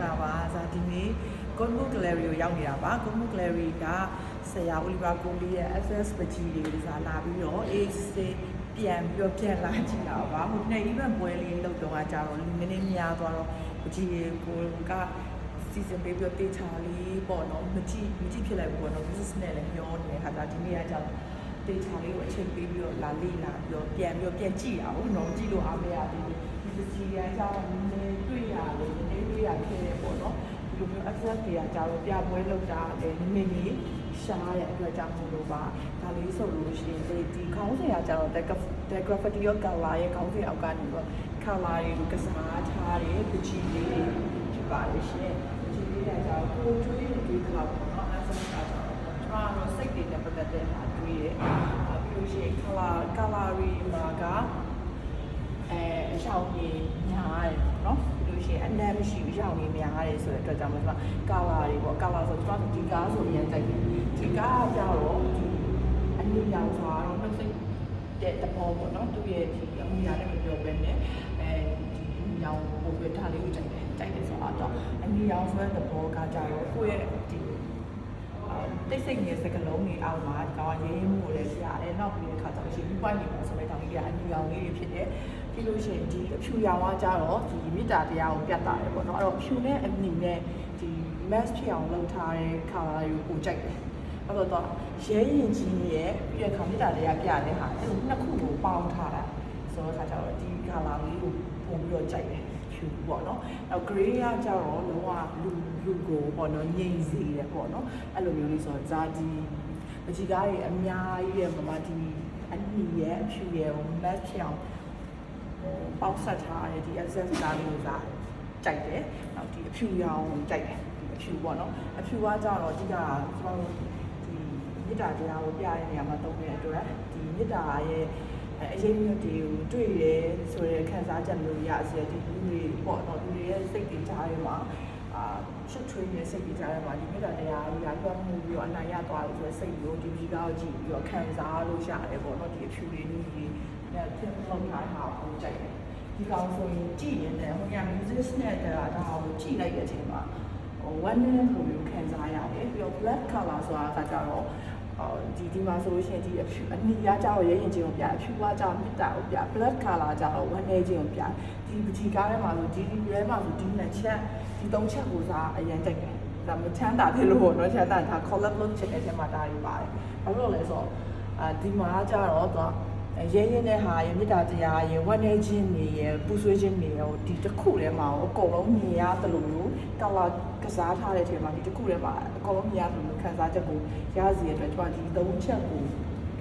လာပါဇာဒီနေ့ Goldmoon Gallery ကိုရောက်နေတာပါ Goldmoon Gallery ကဆရာ Oliver Coley ရဲ့ SS ပကြီးတွေကိုဇာလာပြီးတော့ ပြန်လာကြည့်တာပါဟိုနေ့ event ပွဲလေးလုပ်တော့ကြတော့လူနည်းနည်းများသွားတော့ပကြီးတွေကိုကစီစဉ်ပေးပြီးတော့တေချာလေးပေါ့နော်မကြည့်ဖြစ်လိုက်ဘူးပေါ့နော် business နဲ့လည်းပြောနေတဲ့ခါကျဒီနေ့ကကြောင့်တေချာလေးကိုအချိန်ပေးပြီးတော့လာလေ့လာပြီးတော့ပြန်ကြည့်တာပေါ့နော်ကြည့်လို့အားမရသေးဘူးဒီပကြီးကကြောင့်နည်းနည်းတွေ့ရတယ်နည်းနည်းတွေ့ရခဲ့တယ်ပေါ့နော်ဒီလိုမျိုး access တွေကကြတော့ပြပွဲလုပ်တာလည်းနည်းနည်းရှားတဲ့အတွက်ကြောင့်မို့လို့ပါဒါလေးဆိုလို့ရှိရင်ဒီခေါင်းစဉ်ကကြတော့ the graffiti of color ရဲ့ခေါင်းစဉ်အောက်ကနေတော့ color တွေကိုကစားထားတဲ့ပကြီးလေးတွေဖြစ်ပါလိမ့်ရှင်ပကြီးလေးတွေကကြတော့ကိုယ်တွေးတဲ့ဒီ color ပေါ့နော် access ကကြတော့ကျွန်တော်ကတော့စိတ်တွေနဲ့ပတ်သက်တဲ့ဟာတွေးတယ်ပြီးလို့ရှိရင် color တွေမှာကအရှောင်ကြီးများတယ်နော်ရှင်အနမ်းမရှိဘူးရောင်နေများတယ်ဆိုတဲ့အတွက်ကြောင့်ကျွန်မကာလာတွေပေါ့ကာလာဆိုကျွန်မဒီကားဆိုရင်တိုက်တယ်ဒီကားကြတော့ဒီအနည်းရောင်ဆိုတော့နှုတ်စိတ်တဲ့တဘောပေါ့နော်သူ့ရဲ့ဒီအမှုရာနဲ့မပြောဘဲနဲ့ဒီရောင်ပုံပြထားလေးကိုတိုက်တယ်ဆိုတော့အနည်းရောင်ဆိုတဲ့တဘောကကြတော့ကိုယ့်ရဲ့ဒီတိတ်ဆိတ်နေတဲ့စကလုံးတွေအောက်မှာကောင်းရေးမှုကိုလည်းပြရတယ်နောက်ပြီးတဲ့ခါကျတော့ရှင်ပွိုင်းနေမှာဆိုတဲ့တောင်ကြီးကအနည်းရောင်လေးတွေဖြစ်တယ်ပြီးလို့ရှိရင်ဒီအဖြူရောင်ကကြတော့ဒီမေတ္တာတရားကိုပြတ်တာတယ်ပေါ့နော်အဲ့တော့ဖြူနဲ့အနီနဲ့ဒီ mask ဖြစ်အောင်လုပ်ထားတဲ့ color တွေကိုပိုကြိုက်တယ်အဲ့တော့ရဲရင်ကြီးရဲ့ပြီးတဲ့ခါမေတ္တာတရားပြတဲ့ဟာအဲ့နှစ်ခုကိုပေါင်းထားတာဆိုတော့ခါကျတော့ဒီ color လေးကိုပုံပြီးတော့ကြိုက်တယ်ဖြူပေါ့နော်အဲ့ gray ကကြတော့လုံးဝလူကိုပေါ့နော်ငြိမ်စေတယ်ပေါ့နော်အဲ့လိုမျိုးလေးဆိုတော့ဇာဒီပကြီးကားတွေအများကြီးရဲ့မမဒီအနီရဲ့အဖြူရဲ့ mask ဖြစ်အောင်ပေါက်ဆက်ထားတဲ့ဒီ access ကားလေးကိုစားကြိုက်တယ်။နောက်ဒီအဖြူရောင်ကြိုက်တယ်။ဒီအဖြူပေါ့နော်။အဖြူကကြတော့အဓိကကျွန်တော်တို့ဒီမေတ္တာတရားကိုပြတဲ့နေရာမှာသုံးတဲ့အတွက်ဒီမေတ္တာရဲ့အရေးမျိုးတွေကိုတွေ့ရဲဆိုတဲ့ခံစားချက်မျိုးရစေဒီလူတွေပေါ့နော်လူတွေရဲ့စိတ်တွေကြားထဲမှာရှုပ်ထွေးနေတဲ့စိတ်တွေကြားထဲမှာဒီမေတ္တာတရားကြီးကလွှမ်းမိုးပြီးတော့အနိုင်ရသွားလို့ဆိုတဲ့စိတ်ကိုဒီကြီးကောက်ကြည့်ပြီးတော့ခံစားလို့ရတယ်ပေါ့နော်ဒီအဖြူလေးကြီးနဲ့သင်လုံးထားတာကိုကြိုက်တယ်ဒီကောင်ဆိုရင်ကြည့်ရင်လည်းဟိုက music နဲ့ဒါကိုကြည့်လိုက်တဲ့အချိန်မှာone minute လိုမျိုးခံစားရတယ်ပြီးတော့ black color ဆိုတာကကြတော့ဒီမှာဆိုလို့ရှိရင်ဒီအဖြူအနီးရကြတော့ရဲရင်ချင်းကိုပြအဖြူကကြမြစ်တာကိုပြ black color ကြတော့ one day ချင်းကိုပြဒီပကြီးကားထဲမှာဆိုဒီရဲမှာဆိုဒီနှစ်ချက်ဒီသုံးချက်ကိုစားအရင်ကြိုက်တယ်ဒါမချမ်းသာတယ်လို့ပေါ့နော်ချမ်းသာတာ collab လုပ်ချက်တဲ့အချိန်မှာဒါတွေပါတယ်ဘာလို့လဲဆိုတော့ဒီမှာကြတော့ရဲရင်တဲ့ဟာရမေတ္တာတရားရဝတ်နေခြင်းတွေရပူဆွေးခြင်းတွေရောဒီတစ်ခုထဲမှာအကုန်လုံးမြင်ရတယ်လို့မျိုးကလာကစားထားတဲ့အချိန်မှာဒီတစ်ခုထဲမှာအကုန်လုံးမြင်ရတယ်လို့ခံစားချက်ကိုရစီရတဲ့အတွက်ကျွန်တော်ဒီသုံးချက်ကို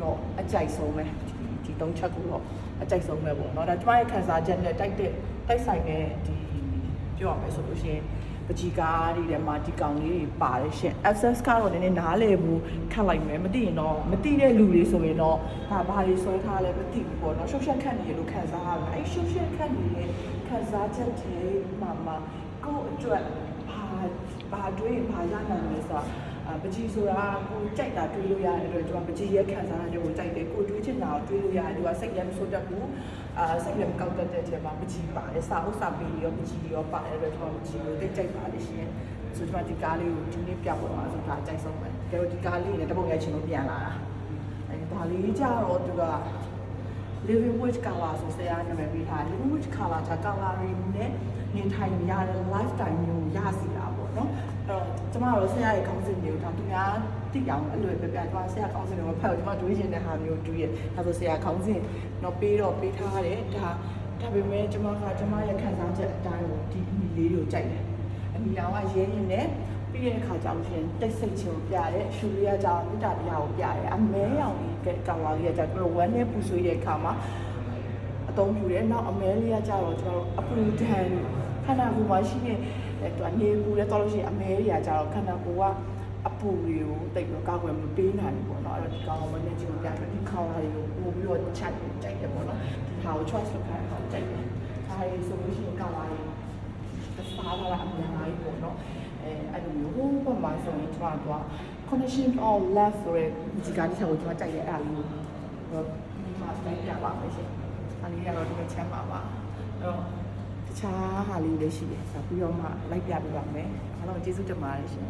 တော့အကြိုက်ဆုံးပဲဒီသုံးချက်ကိုတော့အကြိုက်ဆုံးပဲပေါ့เนาะဒါကျွန်မရဲ့ခံစားချက်နဲ့တိုက်ဆိုင်တဲ့ဒီပြောရမယ်ဆိုလို့ရှိရင်ပကြီးကားတွေထဲမှာဒီကောင်လေးတွေပါတယ်ရှင် access ကတော့နည်းနည်းနားလည်ဘူးခတ်လိုက်မယ်မသိရင်တော့မသိတဲ့လူတွေဆိုရင်တော့ဒါဘာတွေဆွဲထားလဲမသိဘူးပေါ့နော်ရှုပ်ရှက်ခတ်နေရလို့ခံစားရတယ်အဲ့ရှုပ်ရှက်ခတ်နေတဲ့ခံစားချက်တွေမှာကိုယ့်အတွက်ဘာတွေးဘာရနိုင်လဲဆိုတော့ပကြီးဆိုတာကိုကြိုက်တာတွေးလို့ရတဲ့အတွက်ကျွန်တော်ပကြီးရဲ့ခံစားချက်ကိုကြိုက်တယ်ကိုတွေးချင်တာကိုတွေးလို့ရတယ်သူကစိတ်လည်းမဆိုးတတ်ဘူးစိတ်လည်းမကောက်တတ်တဲ့အချိန်မှာပကြီးပါတယ်စာအုပ်စာပေရောပကြီးရောပါတယ်အတွက်ကျွန်တော်ပကြီးကိုတိတ်ကြိုက်ပါတယ်ရှင်ဆိုတော့ဒီကားလေးကိုဒီနေ့ပြပေါ်မှာဆိုတာအကြိုက်ဆုံးပဲဒါတော့ဒီကားလေးနဲ့တပုတ်ရိုက်ချင်လို့ပြန်လာတာဒါလေးကြတော့သူက living with color ဆိုဆရာနာမည်ပေးထား living with color က color တွေနဲ့နေထိုင်ရတဲ့ lifetime မျိုးရစီတာပေါ့နော်အဲ့တော့ကျမတို့ဆရာရဲ့ခေါင်းစဉ်မျိုးဒါသူများသိအောင်အလွယ်ပြပြကျမဆရာခေါင်းစဉ်တွေမဖတ်ဘူးကျမတွေးချင်တဲ့ဟာမျိုးတွေးရဒါဆိုဆရာခေါင်းစဉ်တော့ပေးထားတယ်ဒါပေမဲ့ကျမရဲ့ခံစားချက်အတိုင်းကိုဒီအမီလေးတွေကိုကြိုက်တယ်အမီလောင်ကရဲနေတယ်ပြီးတဲ့အခါကျလို့ရှိရင်တိတ်ဆိတ်ခြင်းကိုပြရဲရှူလေးကကြောင်မေတ္တာတရားကိုပြရဲအမဲရောင်လေးကကောင်လာလေးကကြောင်တို့ဝမ်းနဲ့ပူဆွေးတဲ့အခါမှာအသုံးပြုတယ်နောက်အမဲလေးကကြောင်ကျွန်တော်တို့အပူဒဏ်ခန္ဓာကိုယ်မှာရှိတဲ့သူကနေပူလဲတော့လို့ရှိရင်အမဲတွေကကြောင်ခန္ဓာကိုယ်ကအပူတွေကိုတိတ်ပြီးကောက်ွယ်မပေးနိုင်ဘူးပေါ့နော်အဲ့တော့ဒီကောင်ဝမ်းနဲ့ခြင်းကိုပြတယ်ဒီခေါင်းလေးကိုပို့ပြီးတော့ချက်ကြိုက်တယ်ပေါ့နော်ဒီဟာကို choice လုပ်ခိုင်းအောင်ကြိုက်တယ်ဒါလေးဆိုလို့ရှိရင်ကောင်လာလေးစားလာအများကြီးပေါ့နော်အဲ့လိုမျိုးဟိုဘက်မှာဆိုရင်ကျွန်တော်က connection of love ဆိုတဲ့ဒီကားလေးချက်ကိုကျွန်တော်ကြိုက်ရဲ့အဲ့လိုမျိုးဒီမှာတိုင်းပြပါမယ်ရှင်။အဲ့ဒီကတော့ဒီချမ်းပါပါ။အဲ့တော့ဒီ ခြားဟာလေးလည်းရှိတယ်ဆိုပြီးတော့မှလိုက်ပြပေးပါမယ်အားလုံးကျေးဇူးတင်ပါတယ်ရှင်